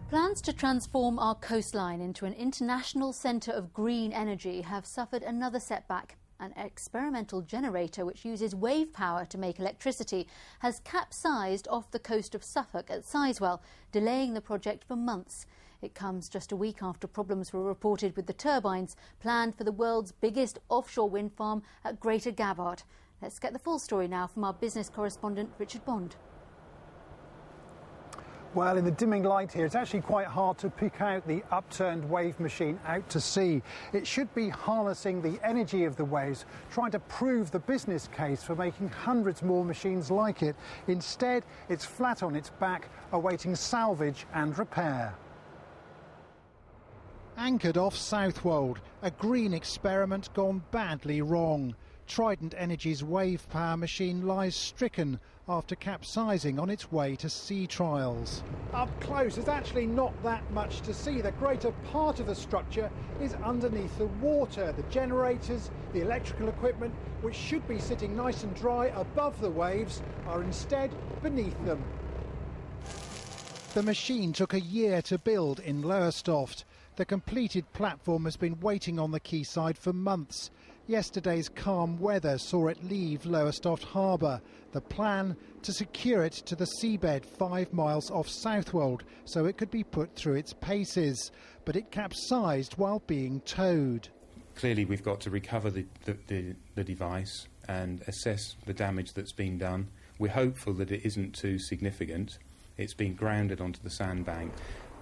Plans to transform our coastline into an international centre of green energy have suffered another setback. An experimental generator which uses wave power to make electricity has capsized off the coast of Suffolk at Southwold, delaying the project for months. It comes just a week after problems were reported with the turbines planned for the world's biggest offshore wind farm at Greater Gabbard. Let's get the full story now from our business correspondent Richard Bond. Well, in the dimming light here, it's actually quite hard to pick out the upturned wave machine out to sea. It should be harnessing the energy of the waves, trying to prove the business case for making hundreds more machines like it. Instead, it's flat on its back, awaiting salvage and repair. Anchored off Southwold, a green experiment gone badly wrong. Trident Energy's wave power machine lies stricken after capsizing on its way to sea trials. Up close, there's actually not that much to see. The greater part of the structure is underneath the water. The generators, the electrical equipment, which should be sitting nice and dry above the waves, are instead beneath them. The machine took a year to build in Lowestoft. The completed platform has been waiting on the quayside for months. Yesterday's calm weather saw it leave Lowestoft Harbour. The plan, to secure it to the seabed 5 miles off Southwold so it could be put through its paces. But it capsized while being towed. Clearly we've got to recover the device and assess the damage that's been done. We're hopeful that it isn't too significant. It's been grounded onto the sandbank.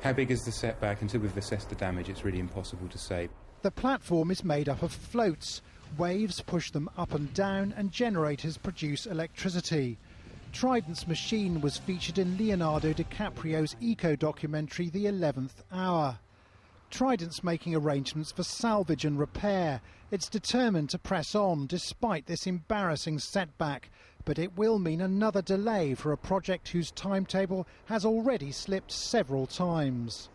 How big is the setback? Until we've assessed the damage, it's really impossible to say. The platform is made up of floats. Waves push them up and down and generators produce electricity. Trident's machine was featured in Leonardo DiCaprio's eco-documentary The 11th Hour. Trident's making arrangements for salvage and repair. It's determined to press on despite this embarrassing setback. But it will mean another delay for a project whose timetable has already slipped several times.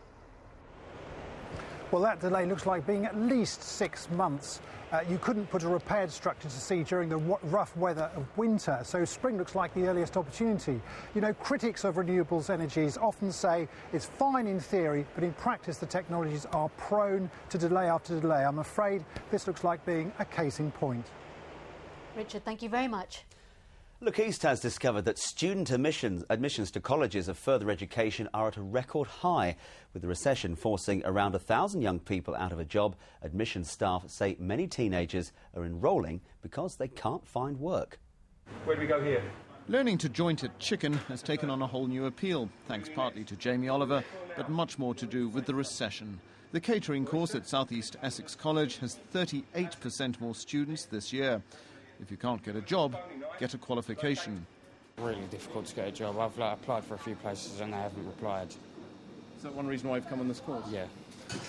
Well, that delay looks like being at least 6 months. You couldn't put a repaired structure to sea during the rough weather of winter, so spring looks like the earliest opportunity. You know, critics of renewables energies often say it's fine in theory, but in practice the technologies are prone to delay after delay. I'm afraid this looks like being a case in point. Richard, thank you very much. Look East has discovered that student admissions to colleges of further education are at a record high. With the recession forcing around 1,000 young people out of a job, admissions staff say many teenagers are enrolling because they can't find work. Where do we go here? Learning to joint at chicken has taken on a whole new appeal, thanks partly to Jamie Oliver, but much more to do with the recession. The catering course at South East Essex College has 38% more students this year. If you can't get a job, get a qualification. Really difficult to get a job. I've applied for a few places and they haven't replied. Is that one reason why you've come on this course? Yeah.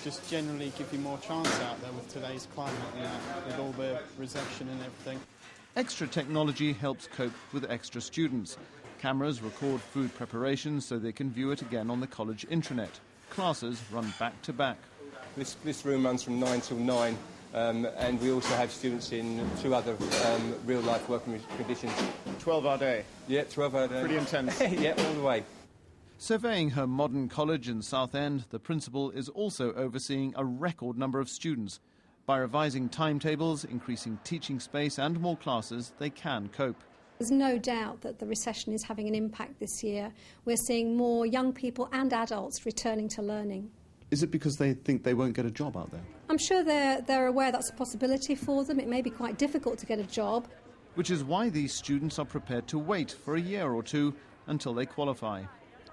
Just generally give you more chance out there with today's climate, you know, with all the recession and everything. Extra technology helps cope with extra students. Cameras record food preparation so they can view it again on the college intranet. Classes run back to back. This room runs from 9 till 9. And we also have students in 2 other real-life working conditions. 12-hour day? Yeah, 12-hour day. Pretty intense. Yeah, all the way. Surveying her modern college in Southend, the principal is also overseeing a record number of students. By revising timetables, increasing teaching space and more classes, they can cope. There's no doubt that the recession is having an impact this year. We're seeing more young people and adults returning to learning. Is it because they think they won't get a job out there? I'm sure they're aware that's a possibility for them. It may be quite difficult to get a job. Which is why these students are prepared to wait for a year or two until they qualify.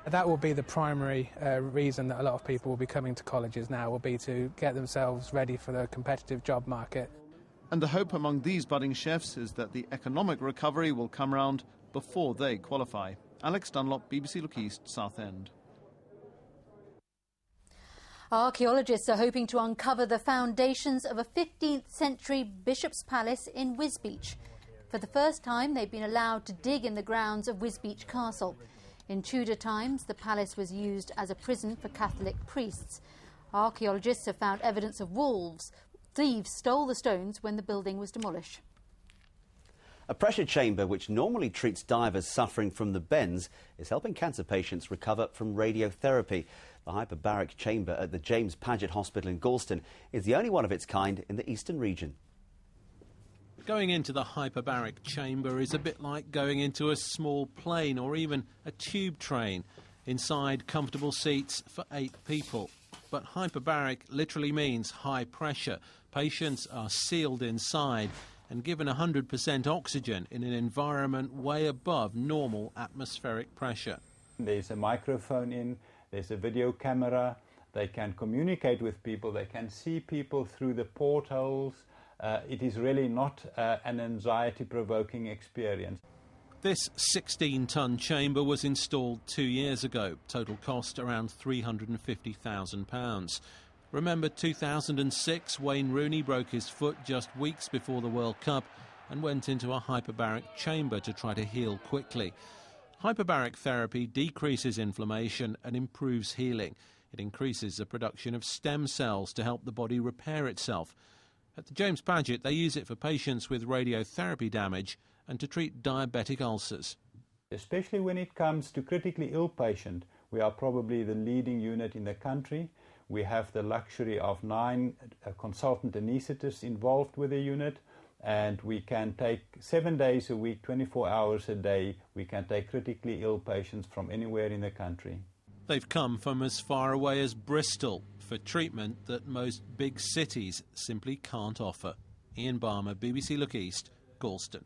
That will be the primary reason that a lot of people will be coming to colleges now, will be to get themselves ready for the competitive job market. And the hope among these budding chefs is that the economic recovery will come round before they qualify. Alex Dunlop, BBC Look East, Southend. Archaeologists are hoping to uncover the foundations of a 15th century bishop's palace in Wisbech. For the first time, they've been allowed to dig in the grounds of Wisbech Castle. In Tudor times, the palace was used as a prison for Catholic priests. Archaeologists have found evidence of wolves. Thieves stole the stones when the building was demolished. A pressure chamber which normally treats divers suffering from the bends is helping cancer patients recover from radiotherapy. The hyperbaric chamber at the James Paget Hospital in Galston is the only one of its kind in the eastern region. Going into the hyperbaric chamber is a bit like going into a small plane or even a tube train. Inside, comfortable seats for 8 people. But hyperbaric literally means high pressure. Patients are sealed inside and given 100% oxygen in an environment way above normal atmospheric pressure. There's a microphone in, there's a video camera, they can communicate with people, they can see people through the portholes. It is really not an anxiety-provoking experience. This 16-tonne chamber was installed 2 years ago. Total cost around £350,000. Remember 2006, Wayne Rooney broke his foot just weeks before the World Cup and went into a hyperbaric chamber to try to heal quickly. Hyperbaric therapy decreases inflammation and improves healing. It increases the production of stem cells to help the body repair itself. At the James Paget, they use it for patients with radiotherapy damage and to treat diabetic ulcers. Especially when it comes to critically ill patients, we are probably the leading unit in the country. We have the luxury of 9 consultant anaesthetists involved with the unit, and we can take 7 days a week, 24 hours a day, we can take critically ill patients from anywhere in the country. They've come from as far away as Bristol for treatment that most big cities simply can't offer. Ian Barmer, BBC Look East, Galston.